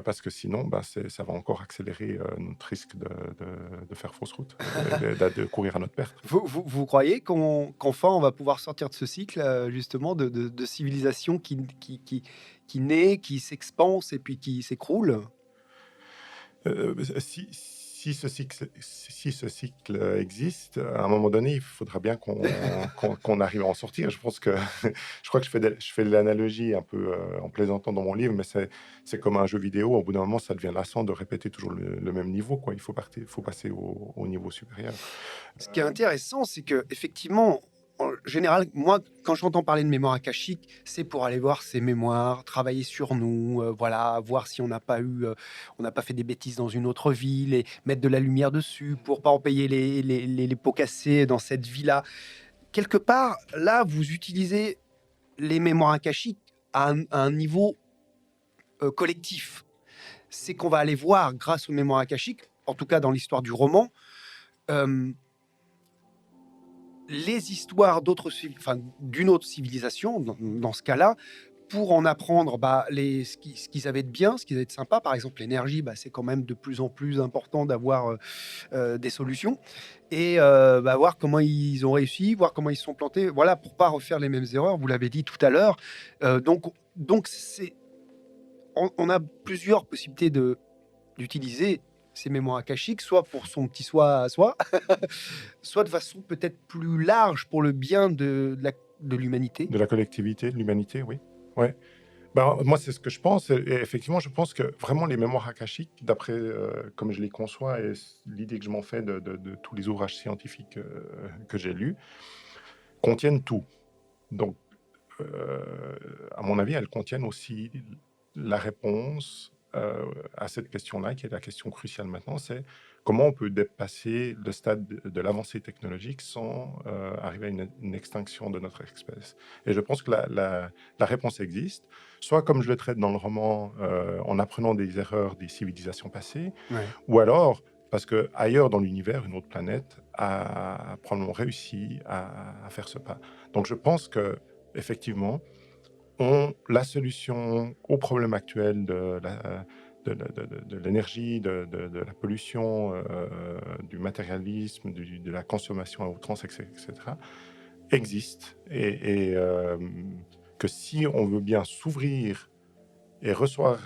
Parce que sinon, ça va encore accélérer notre risque de faire fausse route, de courir à notre perte. Vous croyez qu'enfin on va pouvoir sortir de ce cycle, justement, de civilisation qui naît, qui s'expanse et puis qui s'écroule? Si ce cycle existe, à un moment donné, il faudra bien qu'on arrive à en sortir. Je pense que je crois que je fais de l'analogie un peu en plaisantant dans mon livre, mais c'est comme un jeu vidéo. Au bout d'un moment, ça devient lassant de répéter toujours le même niveau, quoi. Il faut passer au niveau supérieur. Ce qui est intéressant, c'est que effectivement, en général, moi, quand j'entends parler de mémoire akashique, c'est pour aller voir ces mémoires, travailler sur nous, voilà, voir si on n'a pas fait des bêtises dans une autre ville et mettre de la lumière dessus pour pas en payer les pots cassés dans cette vie-là. Quelque part, là, vous utilisez les mémoires akashiques à un niveau collectif. C'est qu'on va aller voir, grâce aux mémoires akashiques, en tout cas dans l'histoire du roman, euh, les histoires d'une autre civilisation, dans ce cas-là, pour en apprendre ce qu'ils avaient de bien, ce qu'ils avaient de sympa. Par exemple, l'énergie, c'est quand même de plus en plus important d'avoir des solutions. Et voir comment ils ont réussi, voir comment ils se sont plantés. Voilà, pour pas refaire les mêmes erreurs, vous l'avez dit tout à l'heure. Donc on a plusieurs possibilités d'utiliser ces mémoires akashiques, soit pour son petit soi à soi, soit de façon peut-être plus large pour le bien de l'humanité. De la collectivité, de l'humanité, oui. Ouais. Moi, c'est ce que je pense. Et effectivement, je pense que vraiment les mémoires akashiques, d'après comme je les conçois et l'idée que je m'en fais de tous les ouvrages scientifiques que j'ai lus, contiennent tout. Donc, à mon avis, elles contiennent aussi la réponse à cette question-là, qui est la question cruciale maintenant, c'est comment on peut dépasser le stade de l'avancée technologique sans arriver à une extinction de notre espèce. Et je pense que la réponse existe, soit comme je le traite dans le roman, en apprenant des erreurs des civilisations passées, Ouais. ou alors parce que ailleurs dans l'univers, une autre planète a probablement réussi à faire ce pas. Donc je pense que effectivement, la solution au problème actuel de l'énergie, de la pollution, du matérialisme, de la consommation à outrance, etc., existe. Et que si on veut bien s'ouvrir et recevoir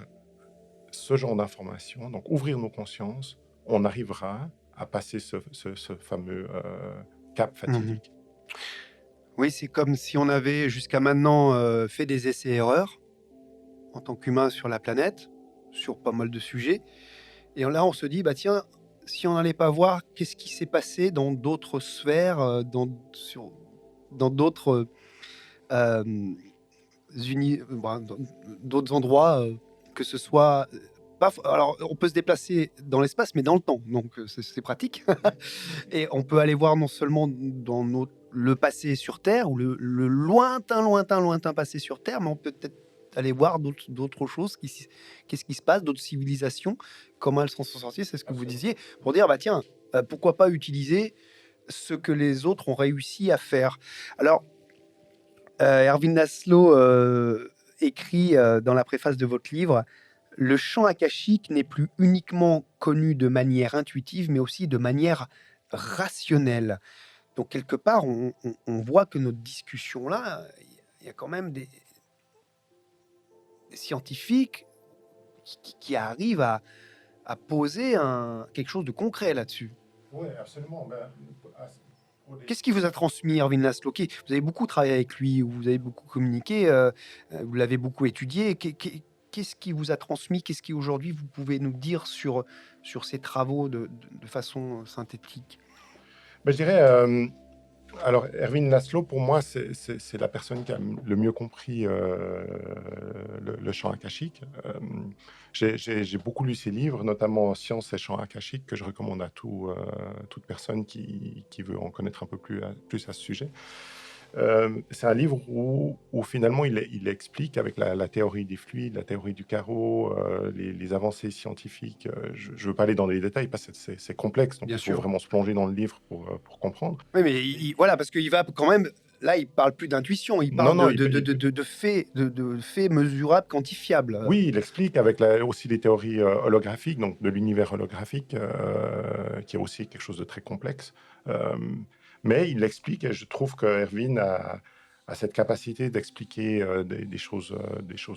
ce genre d'informations, donc ouvrir nos consciences, on arrivera à passer ce fameux cap Mhm. fatidique. Oui, c'est comme si on avait jusqu'à maintenant fait des essais-erreurs en tant qu'humain sur la planète, sur pas mal de sujets. Et là, on se dit, tiens, si on n'allait pas voir qu'est-ce qui s'est passé dans d'autres sphères, dans d'autres dans d'autres endroits, que ce soit alors on peut se déplacer dans l'espace, mais dans le temps, donc c'est pratique. Et on peut aller voir non seulement dans le passé sur Terre ou le lointain passé sur Terre, mais on peut peut-être aller voir d'autres choses, qu'est-ce qui se passe, d'autres civilisations, comment elles s'en sont sorties, c'est ce que vous disiez, pour dire, tiens, pourquoi pas utiliser ce que les autres ont réussi à faire. Alors, Erwin Laszlo écrit dans la préface de votre livre: le champ akashique n'est plus uniquement connu de manière intuitive, mais aussi de manière rationnelle. Donc, quelque part, on voit que notre discussion-là, il y a quand même des scientifiques qui arrivent à poser quelque chose de concret là-dessus. Oui, absolument. Qu'est-ce qui vous a transmis Erwin Laszlo? Vous avez beaucoup travaillé avec lui, vous avez beaucoup communiqué, vous l'avez beaucoup étudié. Qu'est-ce qui vous a transmis? Qu'est-ce qui aujourd'hui vous pouvez nous dire sur ces travaux de façon synthétique? Je dirais, alors Erwin Laszlo, pour moi, c'est la personne qui a le mieux compris le champ akashique. J'ai beaucoup lu ses livres, notamment Science et champ akashique, que je recommande à toute personne qui veut en connaître un peu plus à ce sujet. C'est un livre où finalement il explique avec la théorie des fluides, la théorie du carreau, les avancées scientifiques. Je ne veux pas aller dans les détails parce que c'est complexe, donc Bien il faut sûr. vraiment se plonger dans le livre pour comprendre. Oui, mais voilà, parce qu'il va quand même. Là, il parle plus d'intuition, il Non, parle non, de faits mesurables, quantifiables. oui, il explique avec aussi les théories holographiques, donc de l'univers holographique, qui est aussi quelque chose de très complexe. Euh, mais il l'explique, et je trouve que Erwin a cette capacité d'expliquer des choses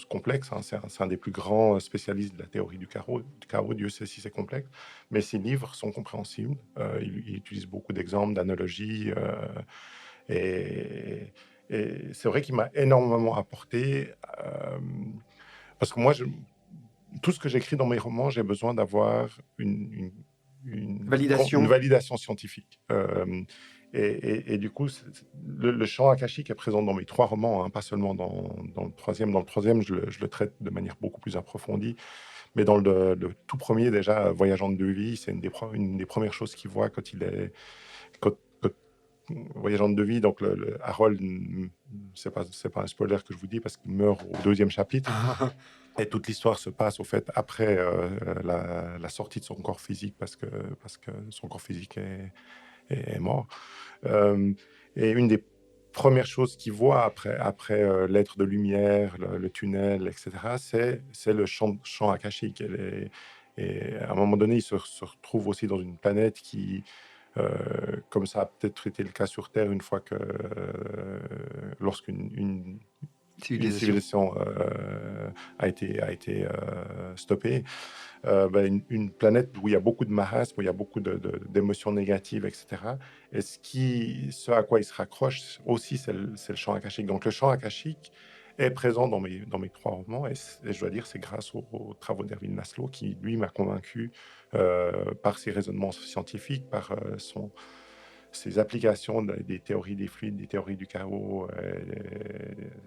complexes. Hein. C'est un des plus grands spécialistes de la théorie du carreau. Dieu sait si c'est complexe, mais ses livres sont compréhensibles. Il utilise beaucoup d'exemples, d'analogies, et, et c'est vrai qu'il m'a énormément apporté. Parce que moi, tout ce que j'écris dans mes romans, j'ai besoin d'avoir une Validation. validation scientifique. Et du coup, le champ akashique est présent dans mes 3 romans, hein, pas seulement dans le troisième. Dans le troisième, je le traite de manière beaucoup plus approfondie. Mais dans le tout premier, déjà, Voyageant de vie, c'est une des premières choses qu'il voit quand il est... Quand Voyageant de vie, donc Harold, c'est pas un spoiler que je vous dis, parce qu'il meurt au 2e chapitre. Et toute l'histoire se passe, au fait, après la sortie de son corps physique, parce que son corps physique est mort. Et une des premières choses qu'il voit après l'être de lumière, le tunnel, etc., c'est le champ akashique. Et à un moment donné, il se retrouve aussi dans une planète qui, comme ça a peut-être été le cas sur Terre une fois que, lorsqu'une une civilisation a été stoppée, une planète où il y a beaucoup de marasme, où il y a beaucoup d'émotions négatives, etc. Et ce à quoi il se raccroche aussi, c'est le champ akashique. Donc le champ akashique est présent dans mes 3 romans, et je dois dire, c'est grâce aux travaux d'Erwin Laszlo qui, lui, m'a convaincu par ses raisonnements scientifiques, par ses applications des théories des fluides, des théories du chaos,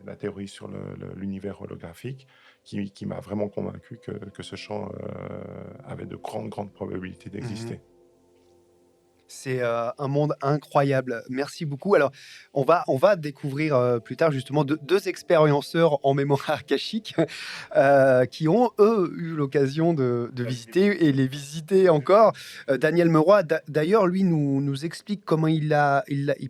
la théorie sur l'univers holographique, qui m'a vraiment convaincu que ce champ avait de grandes probabilités d'exister. C'est un monde incroyable. Merci beaucoup. Alors, on va découvrir plus tard justement deux expérienceurs en mémoire akashique qui ont, eux, eu l'occasion de visiter et les visiter encore. Daniel Meroy, d'ailleurs, lui, nous explique comment il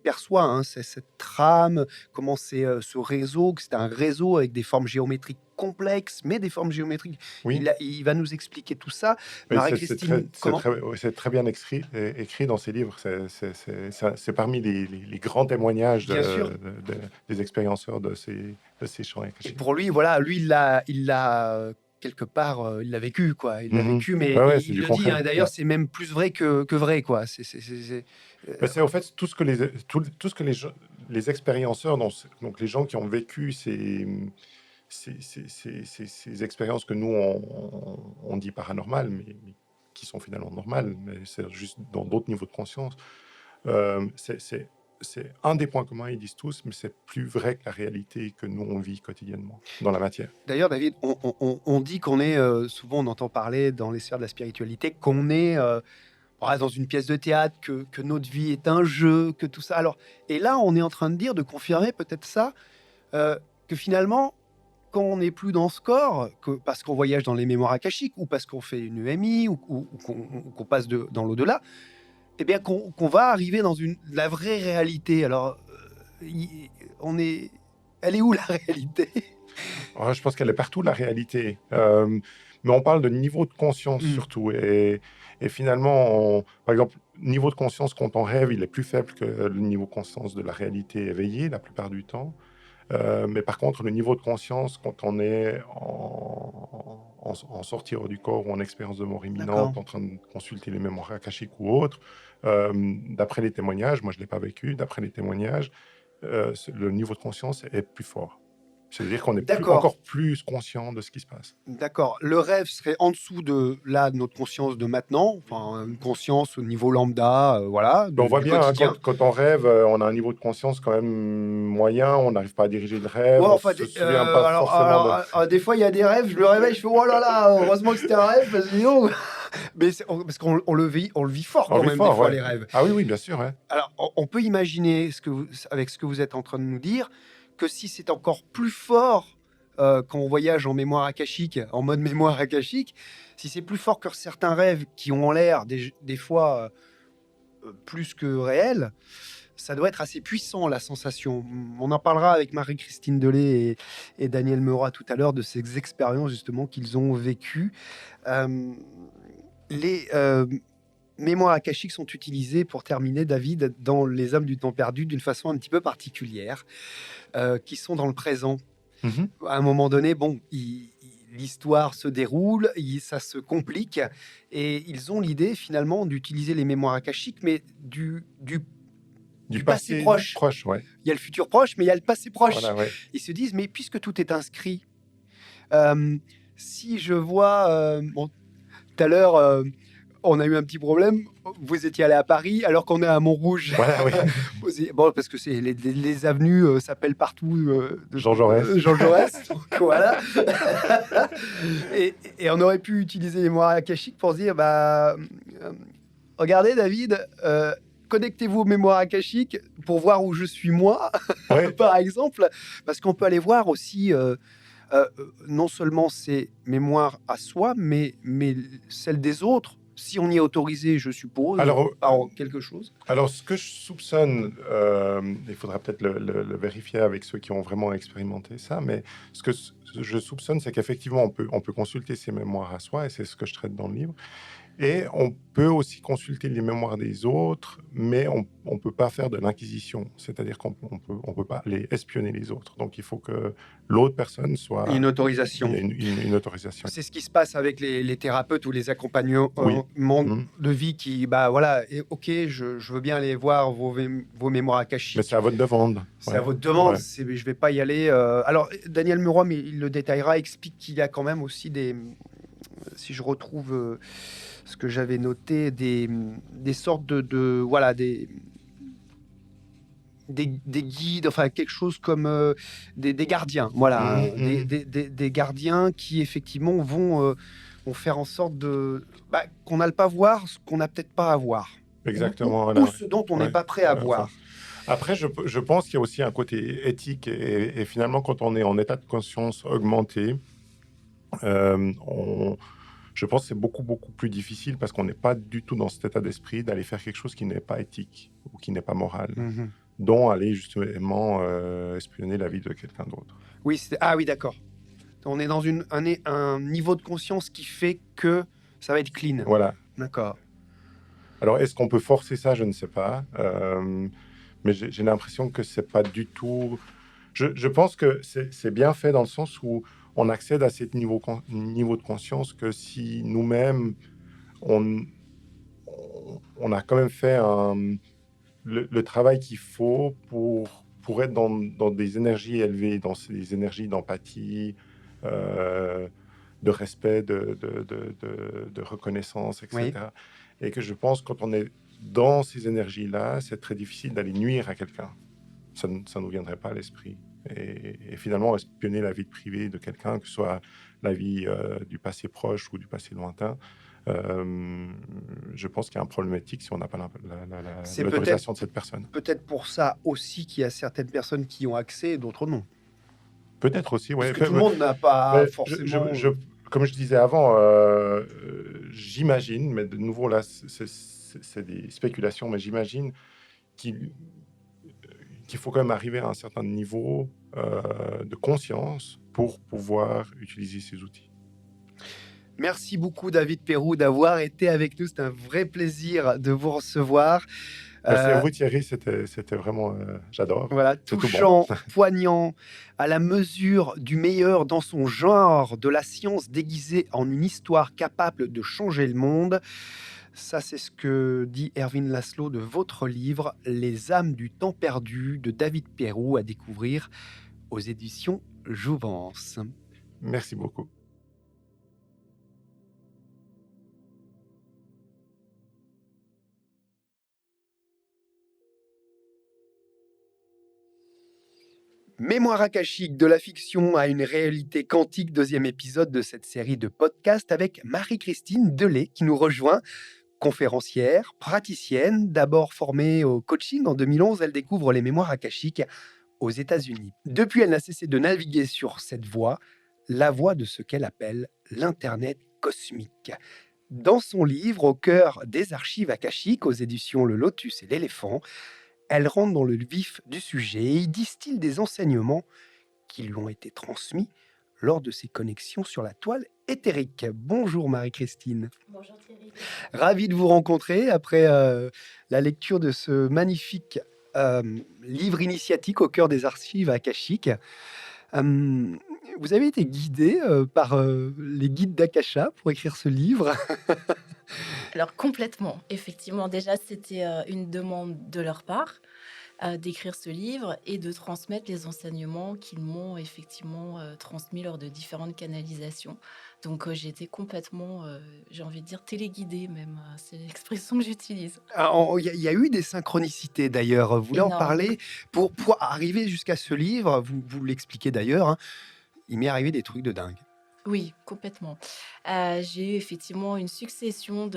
perçoit, hein, cette trame, comment c'est ce réseau, que c'est un réseau avec des formes géométriques complexes, mais des formes géométriques. Oui. Il va nous expliquer tout ça. Mais Marie-Christine, comment... c'est très bien écrit dans ses livres. C'est parmi les grands témoignages Bien sûr. des expérienceurs de ces champs Et akashiques. pour lui, voilà, lui, il l'a quelque part, il l'a vécu, quoi. Il l'a vécu, mais Ouais, c'est il du le dit, concret. hein, d'ailleurs, c'est même plus vrai que vrai, quoi. C'est au fait tout ce que les expérienceurs, donc les gens qui ont vécu ces expériences que nous, on dit paranormales, mais qui sont finalement normales, mais c'est juste dans d'autres niveaux de conscience. C'est un des points communs, ils disent tous, mais c'est plus vrai que la réalité que nous, on vit quotidiennement dans la matière. D'ailleurs, David, on dit qu'on est, souvent on entend parler dans les sphères de la spiritualité, qu'on est dans une pièce de théâtre, que notre vie est un jeu, que tout ça. Alors, et là, on est en train de dire, de confirmer peut-être ça, que finalement, quand on n'est plus dans ce corps, parce qu'on voyage dans les mémoires akashiques, ou parce qu'on fait une EMI, ou qu'on passe dans l'au-delà, eh bien qu'on va arriver dans la vraie réalité. Alors, elle est où la réalité? Je pense qu'elle est partout, la réalité. Mais on parle de niveau de conscience surtout. Et finalement, par exemple, niveau de conscience quand on rêve, il est plus faible que le niveau de conscience de la réalité éveillée la plupart du temps. Mais par contre, le niveau de conscience quand on est en sortie hors du corps ou en expérience de mort imminente, en train de consulter les mémoires akashiques ou autres, d'après les témoignages, moi je ne l'ai pas vécu, d'après les témoignages, le niveau de conscience est plus fort. C'est-à-dire qu'on est encore plus conscient de ce qui se passe. D'accord. Le rêve serait en dessous de notre conscience de maintenant, enfin une conscience au niveau lambda, voilà. On voit du bien, quotidien. Quand on rêve, on a un niveau de conscience quand même moyen, on n'arrive pas à diriger le rêve, Ouais, on ne se souvient pas forcément de... des fois, il y a des rêves, je me réveille, je fais oh là là, heureusement que c'était un rêve, parce que sinon... Mais parce qu'on le vit fort quand même, des fois, les rêves. Ah oui, bien sûr. Ouais. Alors, on peut imaginer, avec ce que vous êtes en train de nous dire, que si c'est encore plus fort quand on voyage en mémoire akashique, en mode mémoire akashique, si c'est plus fort que certains rêves qui ont l'air des fois plus que réels, ça doit être assez puissant, la sensation. On en parlera avec Marie-Christine Delay et Daniel Meroy tout à l'heure de ces expériences justement qu'ils ont vécues. Les mémoires akashiques sont utilisées, pour terminer, David, dans Les Hommes du Temps Perdu d'une façon un petit peu particulière, qui sont dans le présent. À un moment donné, bon, l'histoire se déroule, ça se complique, et ils ont l'idée finalement d'utiliser les mémoires akashiques, mais du passé proche. Ouais. Il y a le futur proche, mais il y a le passé proche. Voilà, ouais. Ils se disent, mais puisque tout est inscrit, si je vois... tout à l'heure, on a eu un petit problème. Vous étiez allé à Paris alors qu'on est à Montrouge. Voilà, oui. Bon, parce que les avenues s'appellent partout Jean Jaurès. Jean Jaurès. Donc, voilà. Et on aurait pu utiliser les mémoires akashiques pour se dire, regardez David, connectez-vous aux mémoires akashiques pour voir où je suis moi, Ouais. par exemple, parce qu'on peut aller voir aussi non seulement ses mémoires à soi, mais celles des autres, si on y est autorisé, je suppose, Alors, par quelque chose. Alors, ce que je soupçonne, il faudra peut-être le vérifier avec ceux qui ont vraiment expérimenté ça, mais ce que je soupçonne, c'est qu'effectivement, on peut consulter ses mémoires à soi, et c'est ce que je traite dans le livre. Et on peut aussi consulter les mémoires des autres, mais on ne peut pas faire de l'inquisition. C'est-à-dire qu'on on peut pas aller espionner les autres. Donc, il faut que l'autre personne soit... Une autorisation. Une autorisation. C'est ce qui se passe avec les thérapeutes ou les accompagnements Oui. de vie qui, voilà, ok, je veux bien aller voir vos mémoires akashiques. Mais c'est à votre demande. C'est Ouais. à votre demande. Ouais. Je ne vais pas y aller. Alors, Daniel Muroy, mais il le détaillera, explique qu'il y a quand même aussi si je retrouve ce que j'avais noté, des sortes voilà, des guides, enfin quelque chose comme des gardiens, voilà, des gardiens qui effectivement vont faire en sorte qu'on n'aille pas voir ce qu'on n'a peut-être pas à voir. Exactement. Ou Voilà. ce dont on n'est pas prêt à voir. Après, je pense qu'il y a aussi un côté éthique et finalement, quand on est en état de conscience augmenté, je pense que c'est beaucoup plus difficile parce qu'on n'est pas du tout dans cet état d'esprit d'aller faire quelque chose qui n'est pas éthique ou qui n'est pas moral, dont aller justement espionner la vie de quelqu'un d'autre. Oui, oui, d'accord. On est dans un niveau de conscience qui fait que ça va être clean. Voilà. D'accord. Alors, est-ce qu'on peut forcer ça? Je ne sais pas. Mais j'ai l'impression que c'est pas du tout... Je pense que c'est bien fait dans le sens où on accède à ce niveau de conscience que si nous-mêmes, on a quand même fait le travail qu'il faut pour être dans des énergies élevées, dans ces énergies d'empathie, de respect, de reconnaissance, etc. Oui. Et que je pense que quand on est dans ces énergies-là, c'est très difficile d'aller nuire à quelqu'un. Ça ne nous viendrait pas à l'esprit. Et finalement, espionner la vie privée de quelqu'un, que ce soit la vie du passé proche ou du passé lointain, je pense qu'il y a un problème éthique si on n'a pas l'autorisation de cette personne. Peut-être pour ça aussi qu'il y a certaines personnes qui ont accès et d'autres non. Peut-être aussi, oui. Parce que tout le monde n'a pas forcément... Comme je disais avant, j'imagine, mais de nouveau là, c'est des spéculations, mais j'imagine qu'il faut quand même arriver à un certain niveau de conscience pour pouvoir utiliser ces outils. Merci beaucoup, David Perrou, d'avoir été avec nous. C'était un vrai plaisir de vous recevoir. Merci à vous, Thierry. C'était vraiment... j'adore. Voilà, touchant, poignant, à la mesure du meilleur dans son genre, de la science déguisée en une histoire capable de changer le monde. Ça, c'est ce que dit Erwin Laszlo de votre livre « Les âmes du temps perdu » de David Perrou, à découvrir aux éditions Jouvence. Merci beaucoup. Mémoire akashique, de la fiction à une réalité quantique, deuxième épisode de cette série de podcasts avec Marie-Christine Delay qui nous rejoint. Conférencière, praticienne, d'abord formée au coaching en 2011, elle découvre les mémoires akashiques aux États-Unis. Depuis, elle n'a cessé de naviguer sur cette voie, la voie de ce qu'elle appelle l'Internet cosmique. Dans son livre, Au cœur des archives akashiques, aux éditions Le Lotus et l'Éléphant, elle rentre dans le vif du sujet et y distille des enseignements qui lui ont été transmis lors de ses connexions sur la toile éthérique. Bonjour Marie-Christine. Bonjour Thierry. Ravi de vous rencontrer après la lecture de ce magnifique livre initiatique Au cœur des archives akashiques. Vous avez été guidé par les guides d'Akasha pour écrire ce livre. Alors complètement, effectivement. Déjà, c'était une demande de leur part d'écrire ce livre et de transmettre les enseignements qu'ils m'ont effectivement transmis lors de différentes canalisations. Donc j'ai été complètement, j'ai envie de dire téléguidée même, c'est l'expression que j'utilise. Il y a eu des synchronicités d'ailleurs, vous voulez en Énorme. parler? Pour arriver jusqu'à ce livre, vous l'expliquez d'ailleurs, hein, il m'est arrivé des trucs de dingue. Oui, complètement. J'ai eu effectivement une succession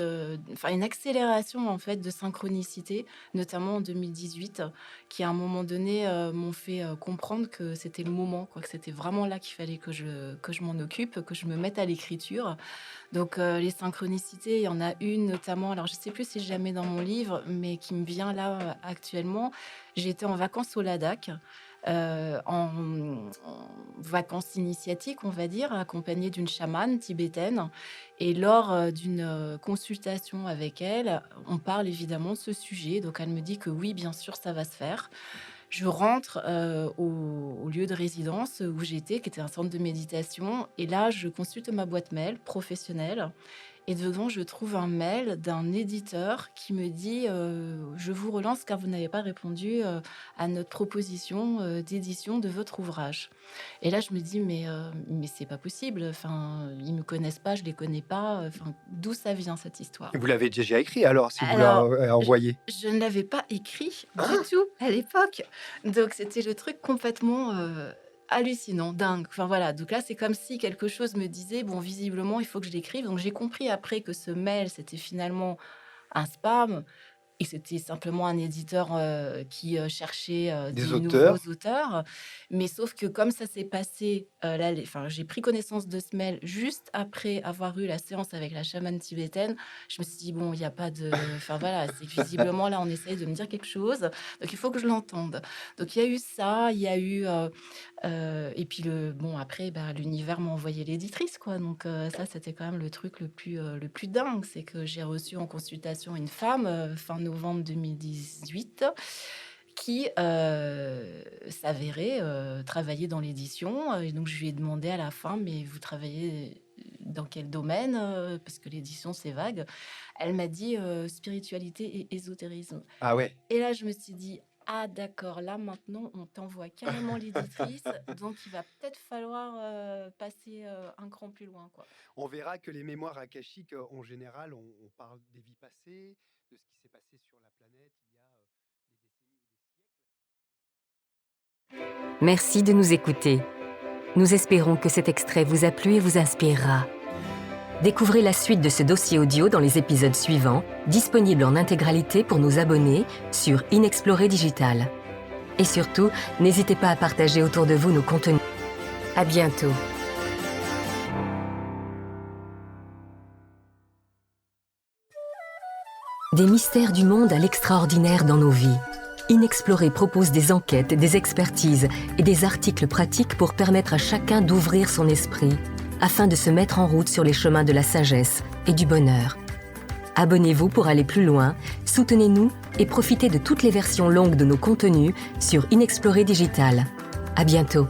enfin une accélération en fait de synchronicité, notamment en 2018, qui à un moment donné, m'ont fait, comprendre que c'était le moment quoi, que c'était vraiment là qu'il fallait que je m'en occupe, que je me mette à l'écriture. Donc, les synchronicités, il y en a une notamment, alors je sais plus si je la mets dans mon livre, mais qui me vient là, actuellement. J'étais en vacances au Ladakh, en vacances initiatiques, on va dire, accompagnée d'une chamane tibétaine et lors, d'une, consultation avec elle, on parle évidemment de ce sujet. Donc elle me dit que oui, bien sûr, ça va se faire. Je rentre, au lieu de résidence où j'étais, qui était un centre de méditation et là, je consulte ma boîte mail professionnelle et dedans, je trouve un mail d'un éditeur qui me dit, «Je vous relance car vous n'avez pas répondu, à notre proposition, d'édition de votre ouvrage». Et là, je me dis: «Mais c'est pas possible, enfin, ils me connaissent pas, je les connais pas, enfin, d'où ça vient cette histoire?» Et vous l'avez déjà écrit alors, si vous Alors, je envoyé? je ne l'avais pas écrit du Hein? tout à l'époque. Donc c'était le truc complètement, hallucinant, dingue. Enfin voilà, donc là, c'est comme si quelque chose me disait: «Bon, visiblement, il faut que je l'écrive». Donc j'ai compris après que ce mail, c'était finalement un spam et c'était simplement un éditeur, qui, cherchait, Des des nouveaux auteurs? auteurs. Mais sauf que comme ça s'est passé, là, j'ai pris connaissance de ce mail juste après avoir eu la séance avec la chamane tibétaine. Je me suis dit: «Bon, il y a pas de» enfin voilà, c'est que visiblement là, on essaye de me dire quelque chose, donc il faut que je l'entende. Donc il y a eu ça, il y a eu, et puis bon après, bah, l'univers m'a envoyé l'éditrice quoi, donc ça c'était quand même le truc le plus dingue. C'est que j'ai reçu en consultation une femme, fin novembre 2018 qui, s'avérait, travailler dans l'édition, et donc je lui ai demandé à la fin: «Mais vous travaillez dans quel domaine?» Parce que l'édition c'est vague. Elle m'a dit: «Spiritualité et ésotérisme». Ah ouais. Et là, je me suis dit: «Ah d'accord, là maintenant on t'envoie carrément l'éditrice, donc il va peut-être falloir, passer, un cran plus loin, quoi». On verra que les mémoires akashiques, en général, on parle des vies passées, de ce qui s'est passé sur la planète il y a, des décennies ou des siècles. Merci de nous écouter. Nous espérons que cet extrait vous a plu et vous inspirera. Découvrez la suite de ce dossier audio dans les épisodes suivants, disponibles en intégralité pour nos abonnés sur Inexploré Digital. Et surtout, n'hésitez pas à partager autour de vous nos contenus. À bientôt. Des mystères du monde à l'extraordinaire dans nos vies. Inexploré propose des enquêtes, des expertises et des articles pratiques pour permettre à chacun d'ouvrir son esprit, afin de se mettre en route sur les chemins de la sagesse et du bonheur. Abonnez-vous pour aller plus loin, soutenez-nous et profitez de toutes les versions longues de nos contenus sur Inexploré Digital. À bientôt.